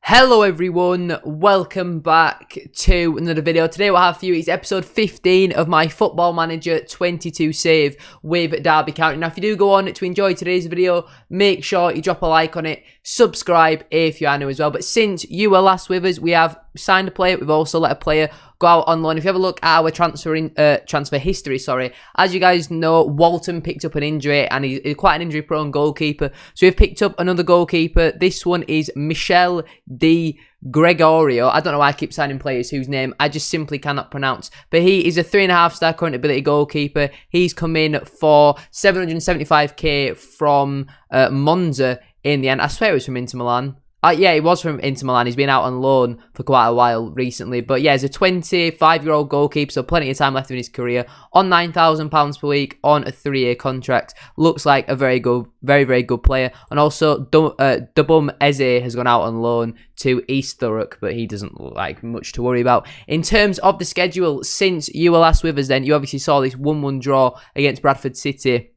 Hello everyone, welcome back to another video. Today what I have for you is episode 15 of my Football Manager 22 save with Derby County. Now if you do go on to enjoy today's video, make sure you drop a like on it, subscribe if you are new as well. But since you were last with us, we have signed a player, we've also let a player go out on loan. If you have a look at our transfer history, as you guys know, Walton picked up an injury and he's quite an injury prone goalkeeper, so we've picked up another goalkeeper. This one is Michel Di Gregorio. I don't know why I keep signing players whose name I just simply cannot pronounce, but he is a 3.5 star current ability goalkeeper. He's come in for 775k from Monza in the end. I swear it was from Inter Milan. Yeah, he was from Inter Milan. He's been out on loan for quite a while recently. But yeah, he's a 25-year-old goalkeeper, so plenty of time left in his career. On £9,000 per week on a 3-year contract. Looks like a very good, very good player. And also, Dubum Eze has gone out on loan to East Thurrock, but he doesn't look like much to worry about. In terms of the schedule, since you were last with us then, you obviously saw this 1-1 draw against Bradford City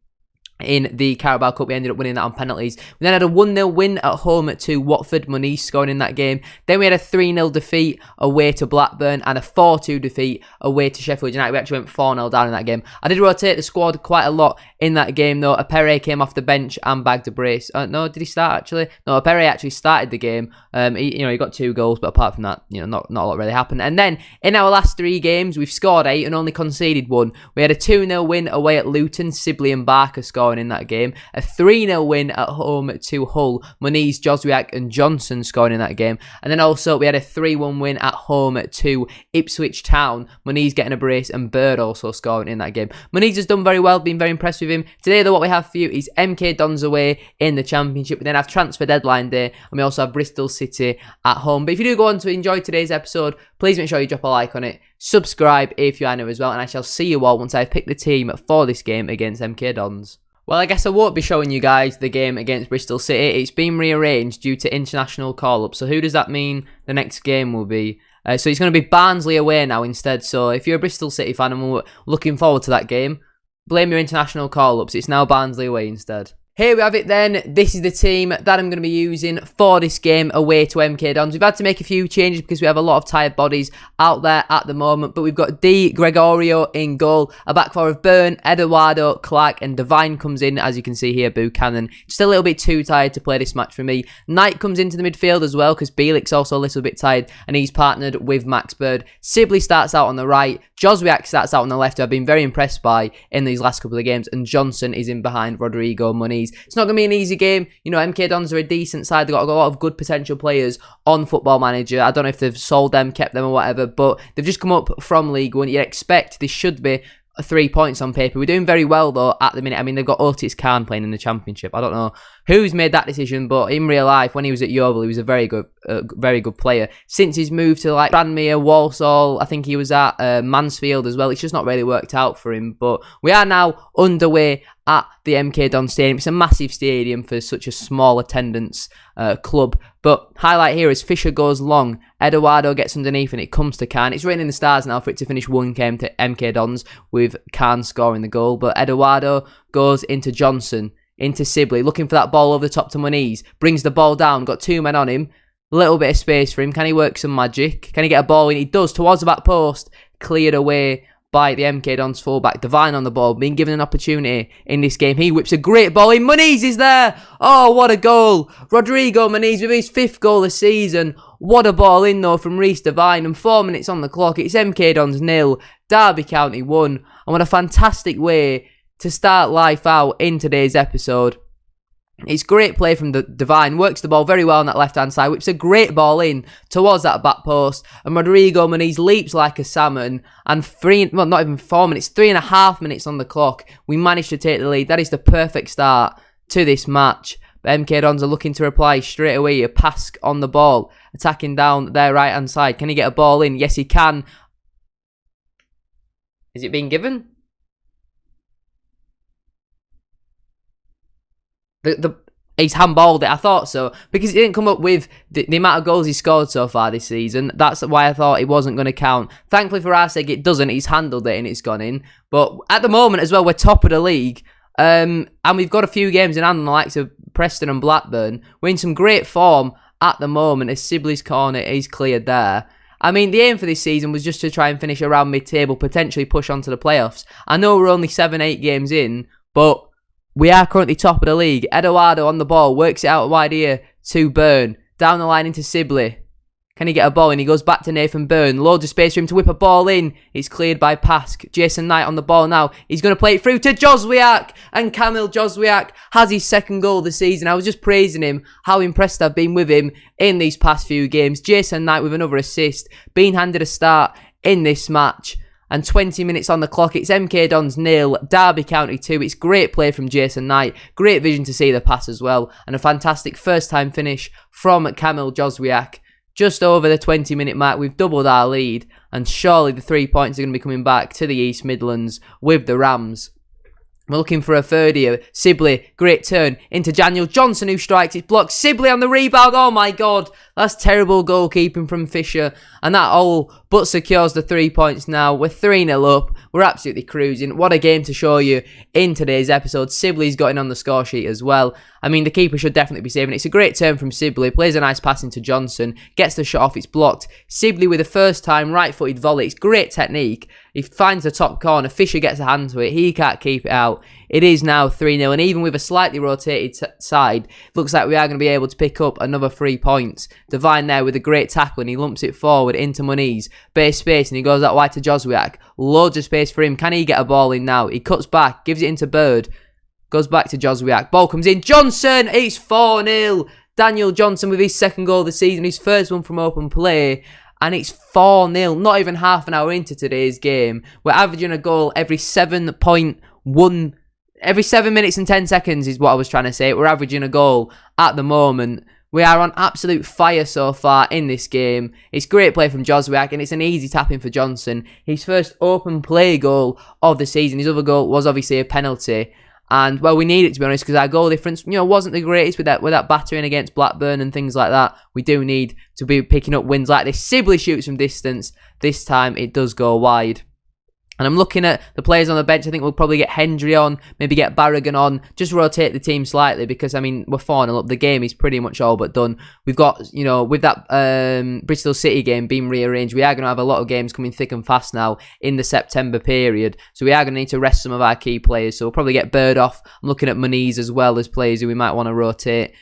in the Carabao Cup. We ended up winning that on penalties. We then had a 1-0 win at home to Watford, Moniz scoring in that game. Then we had a 3-0 defeat away to Blackburn and a 4-2 defeat away to Sheffield United. We actually went 4-0 down in that game. I did rotate the squad quite a lot in that game though. Apere came off the bench and bagged a brace. No, did he start actually? No, Apere actually started the game. He got 2 goals, but apart from that, not a lot really happened. And then in our last 3 games, we've scored 8 and only conceded 1. We had a 2-0 win away at Luton. Sibley and Barker scoring in that game. A 3-0 win at home to Hull. Moniz, Joswiak and Johnson scoring in that game. And then also we had a 3-1 win at home to Ipswich Town. Moniz getting a brace and Bird also scoring in that game. Moniz has done very well, been very impressed with him. Today though, what we have for you is MK Dons away in the Championship. We then have transfer deadline day and we also have Bristol City at home. But if you do go on to enjoy today's episode, please make sure you drop a like on it. Subscribe if you are new as well. And I shall see you all once I've picked the team for this game against MK Dons. Well, I guess I won't be showing you guys the game against Bristol City. It's been rearranged due to international call-up. So who does that mean the next game will be? So it's going to be Barnsley away now instead. So if you're a Bristol City fan and looking forward to that game, blame your international call-ups. It's now Barnsley away instead. Here we have it then. This is the team that I'm going to be using for this game away to MK Dons. We've had to make a few changes because we have a lot of tired bodies out there at the moment. But we've got Di Gregorio in goal. A back four of Byrne, Eduardo, Clark and Devine comes in. As you can see here, Buchanan. Just a little bit too tired to play this match for me. Knight comes into the midfield as well because Bielik's also a little bit tired. And he's partnered with Max Bird. Sibley starts out on the right. Joswiak starts out on the left, who I've been very impressed by in these last couple of games. And Johnson is in behind Rodrigo Moniz. It's not going to be an easy game. MK Dons are a decent side. They've got a lot of good potential players on Football Manager. I don't know if they've sold them, kept them or whatever, but they've just come up from League One. You'd expect this should be 3 points on paper. We're doing very well though at the minute. I mean, they've got Otis Khan playing in the Championship. I don't know who's made that decision, but in real life, when he was at Yeovil, he was a very good player. Since he's moved to like Tranmere, Walsall, I think he was at Mansfield as well. It's just not really worked out for him. But we are now underway at the MK Dons Stadium. It's a massive stadium for such a small attendance club. But highlight here is Fisher goes long. Eduardo gets underneath and it comes to Khan. It's written in the stars now for it to finish 1 game to MK Dons with Khan scoring the goal. But Eduardo goes into Johnson, into Sibley, looking for that ball over the top to Moniz. Brings the ball down, got 2 men on him. A little bit of space for him. Can he work some magic? Can he get a ball in? He does, towards the back post. Cleared away by the MK Dons fullback. Devine on the ball, being given an opportunity in this game. He whips a great ball in. Moniz is there. Oh, what a goal. Rodrigo Moniz with his 5th goal this season. What a ball in though from Reece Devine. And 4 minutes on the clock. It's MK Dons 0, Derby County 1. And what a fantastic way to start life out in today's episode. It's great play from the Devine, works the ball very well on that left-hand side, whips a great ball in towards that back post, and Rodrigo Moniz leaps like a salmon, and not even 4 minutes, 3.5 minutes on the clock, we managed to take the lead. That is the perfect start to this match. But MK Dons are looking to reply straight away. A pass on the ball, attacking down their right-hand side. Can he get a ball in? Yes, he can. Is it being given? He's handballed it. I thought so because he didn't come up with the amount of goals he scored so far this season. That's why I thought it wasn't going to count. Thankfully for our sake, it doesn't. He's handled it and it's gone in. But at the moment as well, we're top of the league. And we've got a few games in hand on the likes of Preston and Blackburn. We're in some great form at the moment as Sibley's corner is cleared there. I mean, the aim for this season was just to try and finish around mid-table, potentially push on to the playoffs. I know we're only 7-8 games in, but we are currently top of the league. Eduardo on the ball, works it out wide here to Byrne. Down the line into Sibley. Can he get a ball in? He goes back to Nathan Byrne. Loads of space for him to whip a ball in. It's cleared by Pask. Jason Knight on the ball now. He's going to play it through to Joswiak. And Kamil Joswiak has his second goal of the season. I was just praising him, how impressed I've been with him in these past few games. Jason Knight with another assist. Being handed a start in this match. And 20 minutes on the clock. It's MK Dons 0, Derby County 2. It's great play from Jason Knight. Great vision to see the pass as well. And a fantastic first-time finish from Kamil Joswiak. Just over the 20-minute mark, we've doubled our lead, and surely the 3 points are going to be coming back to the East Midlands with the Rams. We're looking for a third here. Sibley, great turn into Daniel Johnson, who strikes. It's blocked. Sibley on the rebound. Oh my God. That's terrible goalkeeping from Fisher. And that all but secures the 3 points now. We're 3-0 up. We're absolutely cruising. What a game to show you in today's episode. Sibley's got in on the score sheet as well. I mean, the keeper should definitely be saving it. It's a great turn from Sibley. Plays a nice pass into Johnson. Gets the shot off. It's blocked. Sibley with a first time right-footed volley. It's great technique. He finds the top corner. Fisher gets a hand to it. He can't keep it out. It is now 3-0. And even with a slightly rotated side, looks like we are going to be able to pick up another 3 points. Devine there with a great tackle, and he lumps it forward into Moniz. Base space, and he goes out wide to Joswiak. Loads of space for him. Can he get a ball in now? He cuts back, gives it into Bird. Goes back to Joswiak. Ball comes in. Johnson! It's 4-0. Daniel Johnson with his second goal of the season. His first one from open play. And it's 4-0. Not even half an hour into today's game. We're averaging a goal every 7.1... Every 7 minutes and 10 seconds is what I was trying to say. We're averaging a goal at the moment. We are on absolute fire so far in this game. It's great play from Joswiak, and it's an easy tap-in for Johnson. His first open play goal of the season. His other goal was obviously a penalty. And, well, we need it, to be honest, because our goal difference, wasn't the greatest with that battering against Blackburn and things like that. We do need to be picking up wins like this. Sibley shoots from distance. This time, it does go wide. And I'm looking at the players on the bench. I think we'll probably get Hendry on, maybe get Barragan on, just rotate the team slightly because, I mean, we're 4-0 up. The game is pretty much all but done. We've got, with that Bristol City game being rearranged, we are going to have a lot of games coming thick and fast now in the September period. So we are going to need to rest some of our key players. So we'll probably get Bird off. I'm looking at Moniz as well as players who we might want to rotate.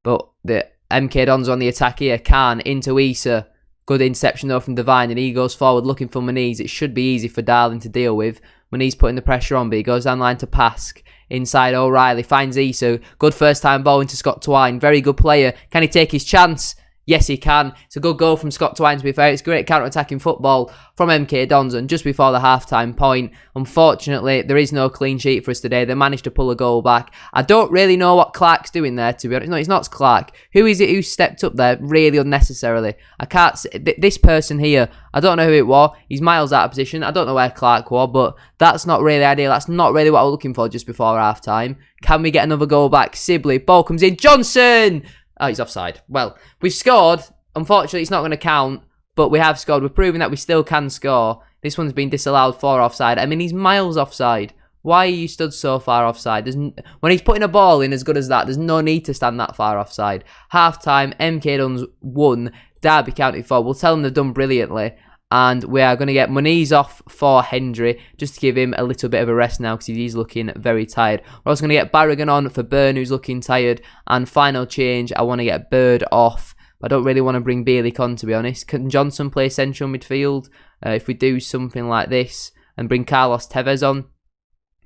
But the MK Dons on the attack here. Khan into Issa. Good interception though from Devine, and he goes forward looking for Moniz. It should be easy for Darling to deal with. Moniz putting the pressure on, but he goes down line to Pask. Inside O'Reilly, finds Issa. Good first time ball into Scott Twine. Very good player. Can he take his chance? Yes, he can. It's a good goal from Scott Twine, to be fair. It's great counter-attacking football from MK Dons, and just before the half-time point, unfortunately, there is no clean sheet for us today. They managed to pull a goal back. I don't really know what Clark's doing there, to be honest. No, it's not Clark. Who is it who stepped up there really unnecessarily? I can't see. This person here, I don't know who it was. He's miles out of position. I don't know where Clark was, but that's not really ideal. That's not really what I was looking for just before half-time. Can we get another goal back? Sibley, ball comes in. Johnson! Oh, he's offside. Well, we've scored. Unfortunately, it's not going to count, but we have scored. We're proving that we still can score. This one's been disallowed for offside. I mean, he's miles offside. Why are you stood so far offside? When he's putting a ball in as good as that, there's no need to stand that far offside. Half-time, MK Duns 1, Derby County 4. We'll tell them they've done brilliantly. And we are going to get Moniz off for Hendry, just to give him a little bit of a rest now, because he's looking very tired. We're also going to get Barragan on for Byrne, who's looking tired. And final change, I want to get Bird off. I don't really want to bring Bielik on, to be honest. Can Johnson play central midfield? If we do something like this and bring Carlos Tevez on.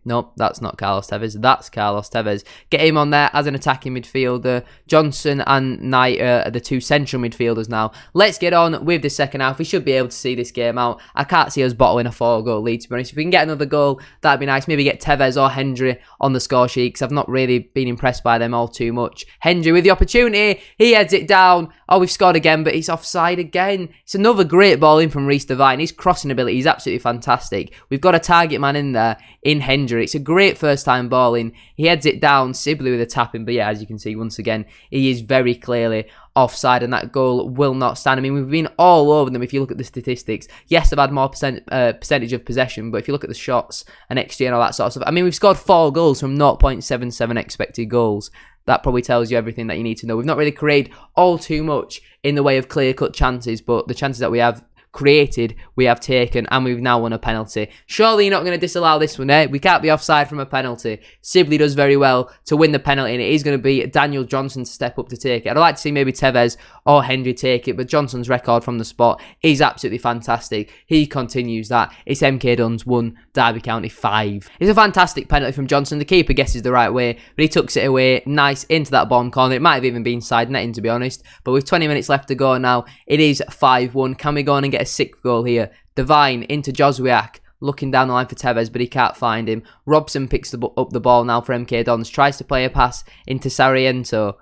Nope, that's not Carlos Tevez. That's Carlos Tevez. Get him on there as an attacking midfielder. Johnson and Knight are the two central midfielders now. Let's get on with the second half. We should be able to see this game out. I can't see us bottling a 4-goal lead, to be honest. If we can get another goal, that'd be nice. Maybe get Tevez or Hendry on the score sheet, because I've not really been impressed by them all too much. Hendry with the opportunity. He heads it down. Oh, we've scored again, but he's offside again. It's another great ball in from Reece Devine. His crossing ability is absolutely fantastic. We've got a target man in there in Hendry. It's a great first time ball in. He heads it down. Sibley with a tapping. But yeah, as you can see, once again, he is very clearly offside, and that goal will not stand. I mean, we've been all over them if you look at the statistics. Yes, they've had more percentage of possession, but if you look at the shots and XG and all that sort of stuff, I mean, we've scored 4 goals from 0.77 expected goals. that probably tells you everything that you need to know. We've not really created all too much in the way of clear-cut chances, but the chances that we have created, we have taken, and we've now won a penalty. Surely you're not going to disallow this one, eh? We can't be offside from a penalty. Sibley does very well to win the penalty, and it is going to be Daniel Johnson to step up to take it. I'd like to see maybe Tevez or Hendry take it, but Johnson's record from the spot is absolutely fantastic. He continues that. It's MK Dons 1, Derby County 5. It's a fantastic penalty from Johnson. The keeper guesses the right way, but he tucks it away nice into that bottom corner. It might have even been side netting, to be honest, but with 20 minutes left to go now, it is 5-1. Can we go on and get a sixth goal here? Divine into Joswiak, looking down the line for Tevez, but he can't find him. Robson picks up the ball now for MK Dons, tries to play a pass into Sarriento.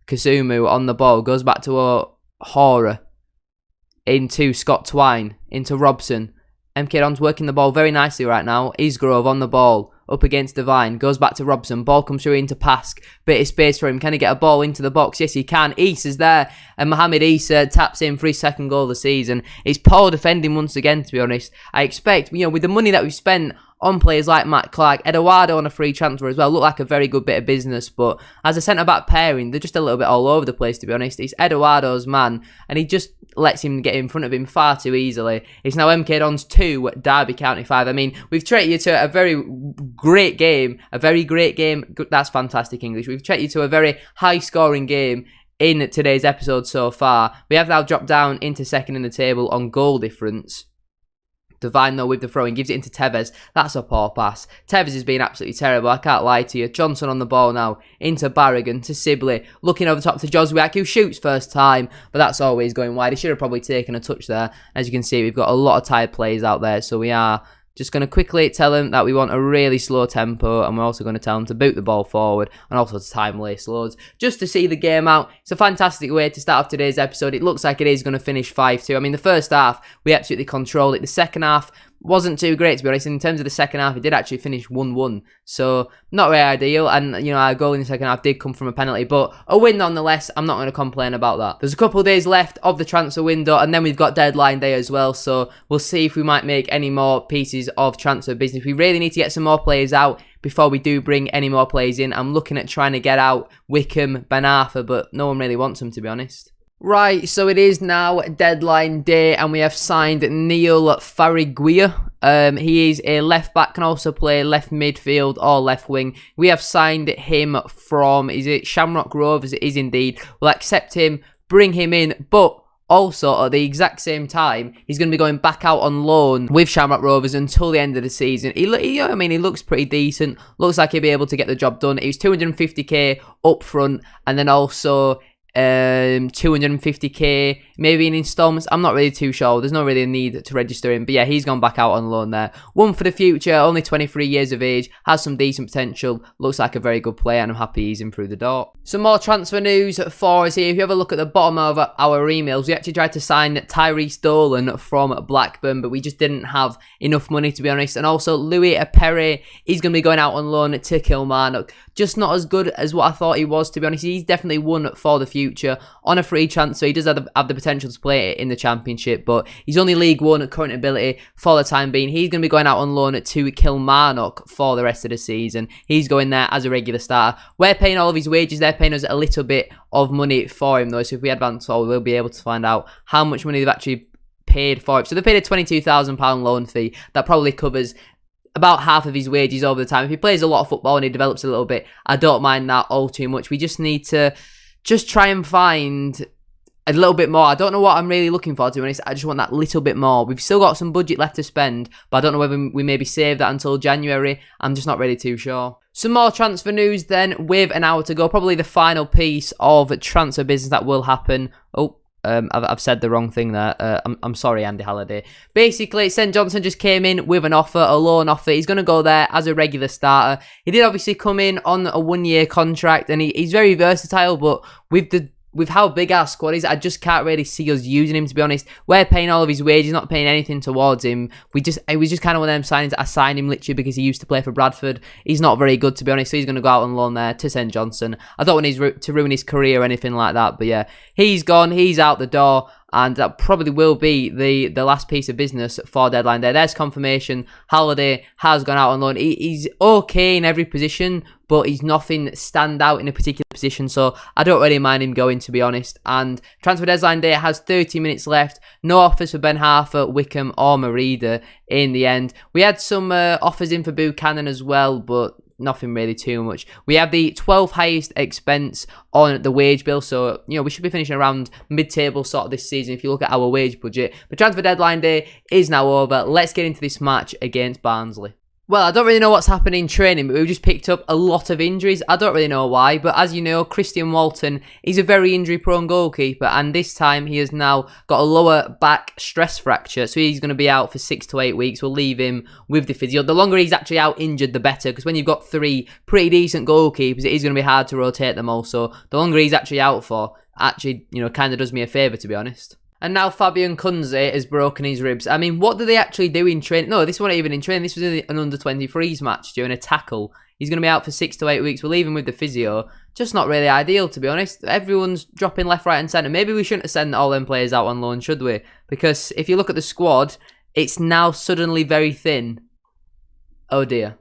Kasumu on the ball, goes back to Hora, into Scott Twine, into Robson. MK Dons working the ball very nicely right now. Isgrove on the ball, up against Divine, goes back to Robson, ball comes through into Pask, bit of space for him, can he get a ball into the box? Yes he can. Issa's there, and Mohamed Issa taps in for his second goal of the season. It's poor defending once again, to be honest. I expect, with the money that we've spent on players like Matt Clark, Eduardo on a free transfer as well, look like a very good bit of business, but as a centre-back pairing, they're just a little bit all over the place, to be honest. It's Eduardo's man, and he just lets him get in front of him far too easily. It's now MK Dons 2, Derby County 5. I mean, we've treated you to a very great game, that's fantastic English. We've treated you to a very high-scoring game in today's episode so far. We have now dropped down into second in the table on goal difference. Divine, though, with the throw-in, gives it into Tevez. That's a poor pass. Tevez has been absolutely terrible, I can't lie to you. Johnson on the ball now, into Barragan, to Sibley, looking over the top to Joswiak, who shoots first time, but that's always going wide. He should have probably taken a touch there. As you can see, we've got a lot of tired players out there, so we are just going to quickly tell him that we want a really slow tempo, and we're also going to tell him to boot the ball forward and also to time waste loads just to see the game out. It's a fantastic way to start off today's episode. It looks like it is going to finish 5-2. I mean, the first half, we absolutely controlled it. The second half wasn't too great, to be honest. In terms of the second half, it did actually finish 1-1. So, not very ideal. And, our goal in the second half did come from a penalty. But a win nonetheless. I'm not going to complain about that. There's a couple of days left of the transfer window. And then we've got deadline day as well. So, we'll see if we might make any more pieces of transfer business. We really need to get some more players out before we do bring any more players in. I'm looking at trying to get out Wickham, Ben Arthur, but no one really wants them, to be honest. Right, so it is now deadline day, and we have signed Neil Fariguia. He is a left back, can also play left midfield or left wing. We have signed him from, is it Shamrock Rovers? It is indeed. We'll accept him, bring him in, but also, at the exact same time, he's going to be going back out on loan with Shamrock Rovers until the end of the season. He looks pretty decent. Looks like he'll be able to get the job done. He was 250k up front, and then also 250k maybe in installments. I'm not really too sure. There's not really a need to register him, but yeah, he's gone back out on loan there. One for the future, only 23 years of age, has some decent potential, looks like a very good player, and I'm happy he's in through the door. Some more transfer news for us here. If you have a look at the bottom of our emails, we actually tried to sign Tyrese Dolan from Blackburn, but we just didn't have enough money, to be honest. And also Louis Apere, he's going to be going out on loan to Kilmarnock. Just not as good as what I thought he was, to be honest. He's definitely one for the future on a free transfer. He does have the potential to play it in the Championship, but he's only League One at current ability for the time being. He's going to be going out on loan to Kilmarnock for the rest of the season. He's going there as a regular starter. We're paying all of his wages. They're paying us a little bit of money for him, though. So if we advance all, we'll be able to find out how much money they've actually paid for it. So they paid a £22,000 loan fee. That probably covers about half of his wages over the time. If he plays a lot of football and he develops a little bit, I don't mind that all too much. We just need to try and find a little bit more. I don't know what I'm really looking for, to be honest. I just want that little bit more. We've still got some budget left to spend, but I don't know whether we maybe save that until January. I'm just not really too sure. Some more transfer news then, with an hour to go. Probably the final piece of transfer business that will happen. I've said the wrong thing there. I'm sorry, Andy Halliday. Basically, St Johnstone just came in with an offer, a loan offer. He's going to go there as a regular starter. He did obviously come in on a 1-year contract, and he's very versatile, but with how big our squad is, I just can't really see us using him, to be honest. We're paying all of his wages, not paying anything towards him. It was just kind of one of them signings that I signed him literally because he used to play for Bradford. He's not very good, to be honest, so he's going to go out on loan there to St Johnstone. I don't want to ruin his career or anything like that, but yeah, he's gone, he's out the door, and that probably will be the last piece of business for deadline day. There's confirmation. Halliday has gone out on loan. He's okay in every position, but he's nothing stand out in a particular position, so I don't really mind him going, to be honest. And transfer deadline day has 30 minutes left. No offers for Ben Harper, Wickham or Merida in the end. We had some offers in for Buchanan as well, but nothing really too much. We have the 12th highest expense on the wage bill, so we should be finishing around mid-table sort of this season if you look at our wage budget. But transfer deadline day is now over. Let's get into this match against Barnsley. Well, I don't really know what's happening in training, but we've just picked up a lot of injuries. I don't really know why, but as you know, Christian Walton is a very injury-prone goalkeeper, and this time he has now got a lower back stress fracture, so he's going to be out for 6 to 8 weeks. We'll leave him with the physio. The longer he's actually out injured, the better, because when you've got 3 pretty decent goalkeepers, it is going to be hard to rotate them all, so the longer he's actually out for, actually, kind of does me a favour, to be honest. And now Fabian Kunze has broken his ribs. I mean, what do they actually do in training? No, this wasn't even in training. This was an under-23s match during a tackle. He's going to be out for 6 to 8 weeks. We'll leave him with the physio. Just not really ideal, to be honest. Everyone's dropping left, right and centre. Maybe we shouldn't have sent all them players out on loan, should we? Because if you look at the squad, it's now suddenly very thin. Oh dear.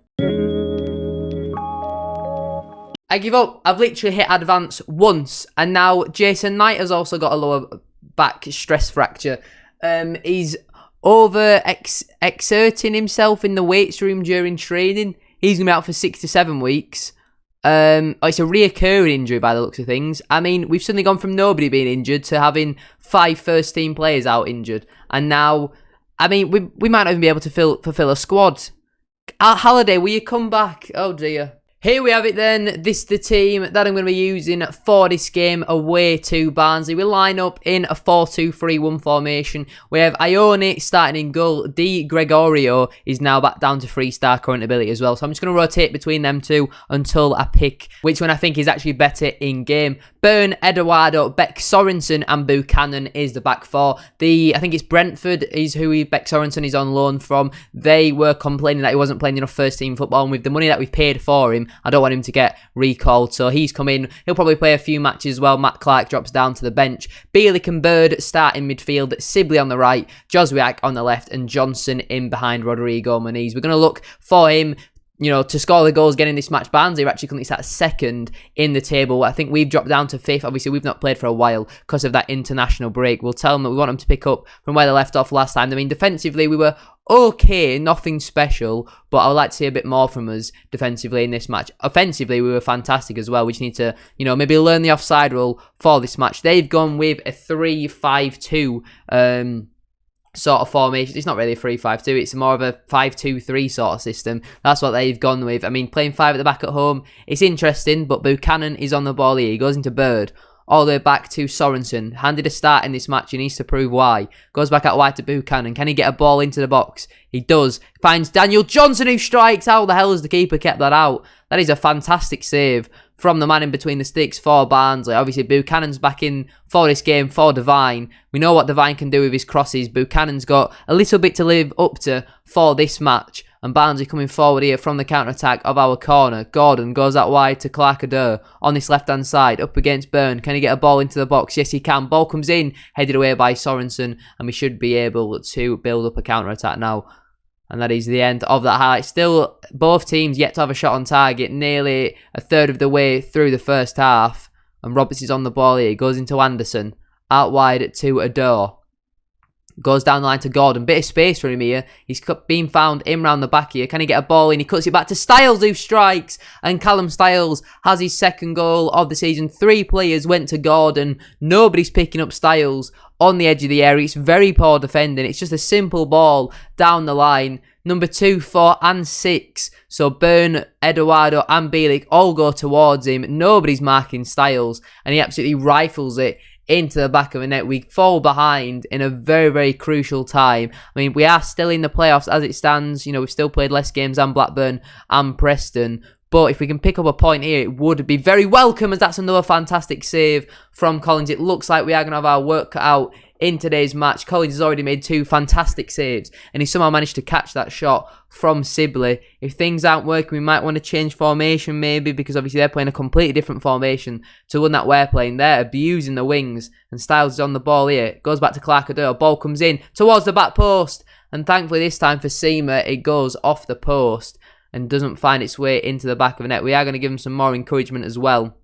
I give up. I've literally hit advance once. And now Jason Knight has also got a lower back stress fracture. He's exerting himself in the weights room during training. He's going to be out for 6 to 7 weeks. It's a reoccurring injury by the looks of things. I mean, we've suddenly gone from nobody being injured to having 5 first team players out injured. And now, I mean, we might not even be able to fulfill a squad. Halliday, will you come back? Oh dear. Here we have it then. This is the team that I'm going to be using for this game away to Barnsley. We line up in a 4-2-3-1 formation. We have Ione starting in goal. Di Gregorio is now back down to 3-star current ability as well. So I'm just going to rotate between them two until I pick which one I think is actually better in game. Byrne, Eduardo, Beck Sorensen and Buchanan is the back four. I think it's Brentford is who Beck Sorensen is on loan from. They were complaining that he wasn't playing enough first team football, and with the money that we've paid for him, I don't want him to get recalled. So he's come in. He'll probably play a few matches while Matt Clark drops down to the bench. Bielik and Bird start in midfield. Sibley on the right, Joswiak on the left, and Johnson in behind Rodrigo Muniz. We're going to look for him to score the goals again in this match. Barnsley are actually currently sat second in the table. I think we've dropped down to 5th. Obviously, we've not played for a while because of that international break. We'll tell them that we want them to pick up from where they left off last time. I mean, defensively, we were okay, nothing special, but I would like to see a bit more from us defensively in this match. Offensively, we were fantastic as well. We just need to, maybe learn the offside rule for this match. They've gone with a 3-5-2 sort of formation. It's not really a 3-5-2, it's more of a 5-2-3 sort of system. That's what they've gone with. I mean, playing 5 at the back at home, it's interesting, but Buchanan is on the ball here. He goes into Bird, all the way back to Sorensen. Handed a start in this match, he needs to prove why. Goes back out wide to Buchanan. Can he get a ball into the box? He does. Finds Daniel Johnson, who strikes. How the hell has the keeper kept that out? That is a fantastic save from the man in between the sticks for Barnsley. Obviously, Buchanan's back in for this game for Devine. We know what Devine can do with his crosses. Buchanan's got a little bit to live up to for this match. And Barnsley coming forward here from the counter-attack of our corner. Gordon goes out wide to Clark-Adair on this left-hand side, up against Byrne. Can he get a ball into the box? Yes, he can. Ball comes in, headed away by Sorensen, and we should be able to build up a counter-attack now. And that is the end of that highlight. Still, both teams yet to have a shot on target, nearly a third of the way through the first half. And Roberts is on the ball here. He goes into Anderson, out wide to Adair. Goes down the line to Gordon. Bit of space for him here. He's being found in round the back here. Can he get a ball in? He cuts it back to Styles, who strikes. And Callum Styles has his second goal of the season. 3 players went to Gordon. Nobody's picking up Styles on the edge of the area. It's very poor defending. It's just a simple ball down the line. Number 2, 4 and 6. So Byrne, Eduardo and Bielik all go towards him. Nobody's marking Styles. And he absolutely rifles it into the back of the net. We fall behind in a very, very crucial time. I mean, we are still in the playoffs as it stands. We've still played less games than Blackburn and Preston. But if we can pick up a point here, it would be very welcome, as that's another fantastic save from Collins. It looks like we are going to have our work cut out in today's match. Collins has already made 2 fantastic saves, and he somehow managed to catch that shot from Sibley. If things aren't working, we might want to change formation maybe, because obviously they're playing a completely different formation to one that we're playing. They're abusing the wings, and Styles is on the ball here. Goes back to Clark-Adore. Ball comes in towards the back post, and thankfully this time for Seamer, it goes off the post and doesn't find its way into the back of the net. We are going to give him some more encouragement as well.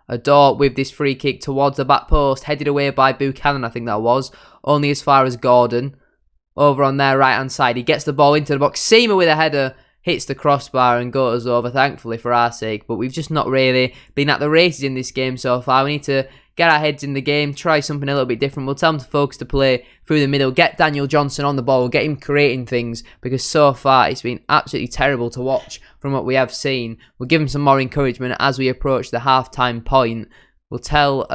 Adore with this free kick towards the back post, headed away by Buchanan, I think that was. Only as far as Gordon. Over on their right-hand side, he gets the ball into the box. Seamer with a header, hits the crossbar and goes over, thankfully for our sake. But we've just not really been at the races in this game so far. We need to get our heads in the game, try something a little bit different. We'll tell him to focus to play through the middle, get Daniel Johnson on the ball, get him creating things, because so far it's been absolutely terrible to watch from what we have seen. We'll give him some more encouragement as we approach the half-time point. We'll tell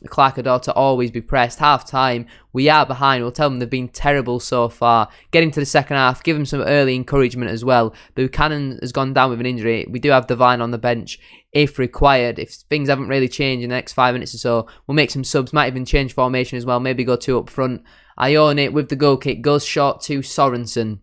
Clark-Adore to always be pressed. Half-time, we are behind. We'll tell them they've been terrible so far. Get into the second half, give them some early encouragement as well. Buchanan has gone down with an injury. We do have Devine on the bench if required. If things haven't really changed in the next 5 minutes or so, we'll make some subs. Might even change formation as well. Maybe go 2 up front. Ione with the goal kick goes short to Sorensen.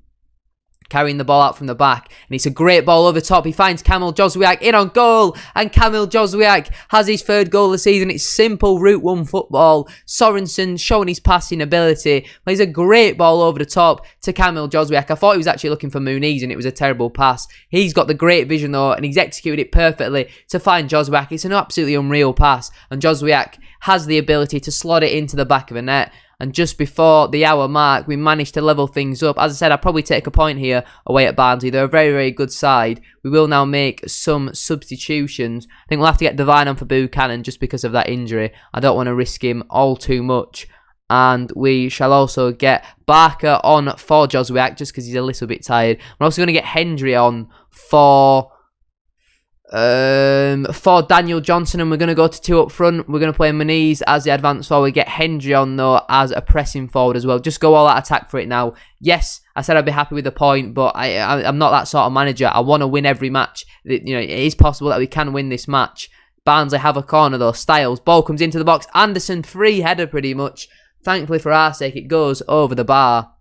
Carrying the ball out from the back, and it's a great ball over top. He finds Kamil Jozwiak in on goal, and Kamil Jozwiak has his 3rd goal of the season. It's simple Route 1 football. Sorensen showing his passing ability. Plays a great ball over the top to Kamil Jozwiak. I thought he was actually looking for Muniz, and it was a terrible pass. He's got the great vision though, and he's executed it perfectly to find Jozwiak. It's an absolutely unreal pass, and Jozwiak has the ability to slot it into the back of the net. And just before the hour mark, we managed to level things up. As I said, I'll probably take a point here away at Barnsley. They're a very, very good side. We will now make some substitutions. I think we'll have to get Devine on for Buchanan just because of that injury. I don't want to risk him all too much. And we shall also get Barker on for Jozwiak just because he's a little bit tired. We're also going to get Hendry on for Daniel Johnson, and we're going to go to 2 up front. We're going to play Muniz as the advance forward. Get Hendry on though as a pressing forward as well. Just go all out attack for it now. Yes, I said I'd be happy with the point, but I'm not that sort of manager. I want to win every match. You know, it is possible that we can win this match. Barnsley have a corner though. Styles, ball comes into the box. Anderson, free header pretty much. Thankfully for our sake, it goes over the bar,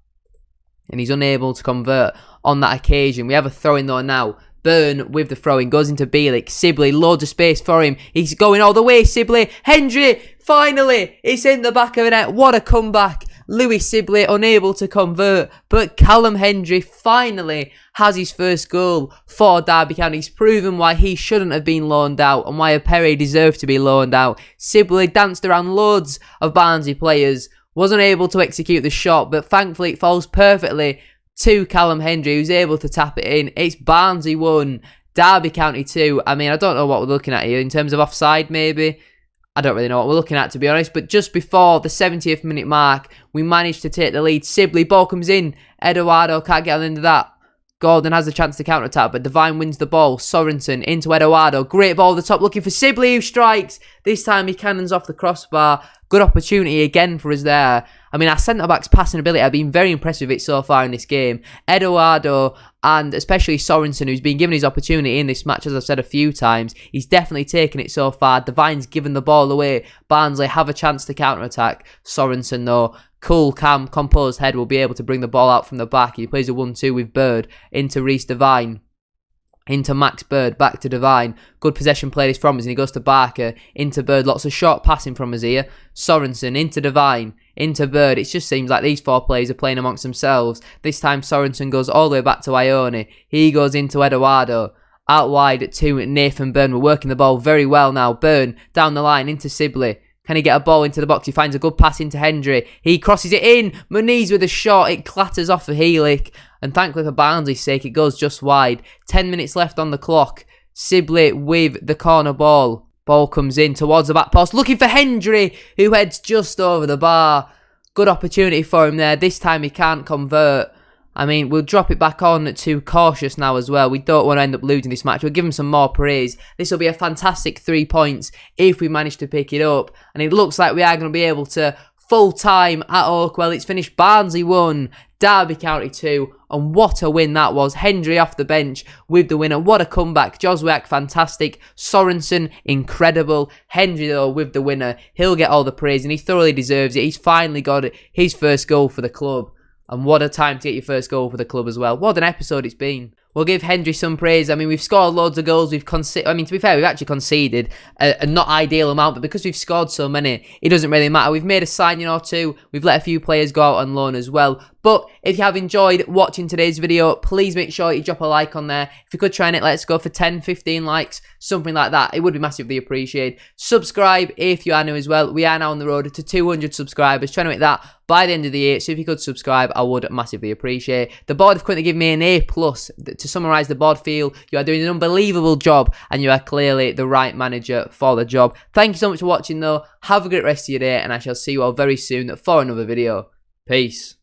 and he's unable to convert on that occasion. We have a throw-in though now. Byrne with the throw-in, goes into Bielik. Sibley, loads of space for him. He's going all the way, Sibley. Hendry, finally, it's in the back of the net. What a comeback. Lewis Sibley unable to convert, but Callum Hendry finally has his 1st goal for Derby County. He's proven why he shouldn't have been loaned out and why Perry deserved to be loaned out. Sibley danced around loads of Barnsley players, wasn't able to execute the shot, but thankfully it falls perfectly to Callum Hendry, who's able to tap it in. It's Barnsley 1, Derby County 2. I mean, I don't know what we're looking at here in terms of offside, maybe. I don't really know what we're looking at, to be honest. But just before the 70th minute mark, we managed to take the lead. Sibley, ball comes in. Eduardo can't get on into that. Gordon has the chance to counter-attack, but Devine wins the ball. Sorensen into Eduardo. Great ball at the top, looking for Sibley, who strikes. This time he cannons off the crossbar. Good opportunity again for us there. I mean, our centre-back's passing ability, I've been very impressed with it so far in this game. Eduardo, and especially Sorensen, who's been given his opportunity in this match, as I've said a few times, he's definitely taken it so far. Devine's given the ball away. Barnsley have a chance to counter-attack. Sorensen, though, cool, calm, composed head will be able to bring the ball out from the back. He plays a 1-2 with Bird into Reece Devine. Into Max Bird, back to Devine. Good possession play this from us, and he goes to Barker. Into Bird, lots of short passing from us here. Sorensen, into Devine, into Bird. It just seems like these 4 players are playing amongst themselves. This time Sorensen goes all the way back to Ione. He goes into Eduardo. Out wide to Nathan Byrne. We're working the ball very well now. Byrne down the line into Sibley. Can he get a ball into the box? He finds a good pass into Hendry. He crosses it in. Muniz with a shot. It clatters off of Heelick. And thankfully for Barnsley's sake, it goes just wide. 10 minutes left on the clock. Sibley with the corner ball. Ball comes in towards the back post. Looking for Hendry, who heads just over the bar. Good opportunity for him there. This time he can't convert. I mean, we'll drop it back on to cautious now as well. We don't want to end up losing this match. We'll give him some more praise. This will be a fantastic 3 points if we manage to pick it up. And it looks like we are going to be able to full time at Oakwell. It's finished Barnsley 1, Derby County 2. And what a win that was. Hendry off the bench with the winner. What a comeback. Joswiak, fantastic. Sorensen, incredible. Hendry, though, with the winner. He'll get all the praise, and he thoroughly deserves it. He's finally got his first goal for the club. And what a time to get your first goal for the club as well. What an episode it's been. We'll give Hendry some praise. I mean, we've scored loads of goals. To be fair, we've actually conceded a not ideal amount, but because we've scored so many, it doesn't really matter. We've made a signing or two. We've let a few players go out on loan as well. But if you have enjoyed watching today's video, please make sure you drop a like on there. If you could try and let's go for 10, 15 likes, something like that. It would be massively appreciated. Subscribe if you are new as well. We are now on the road to 200 subscribers. Trying to make that by the end of the year. So if you could subscribe, I would massively appreciate it. The board have currently given me an A+. To summarise, the board feel you are doing an unbelievable job and you are clearly the right manager for the job. Thank you so much for watching though. Have a great rest of your day and I shall see you all very soon for another video. Peace.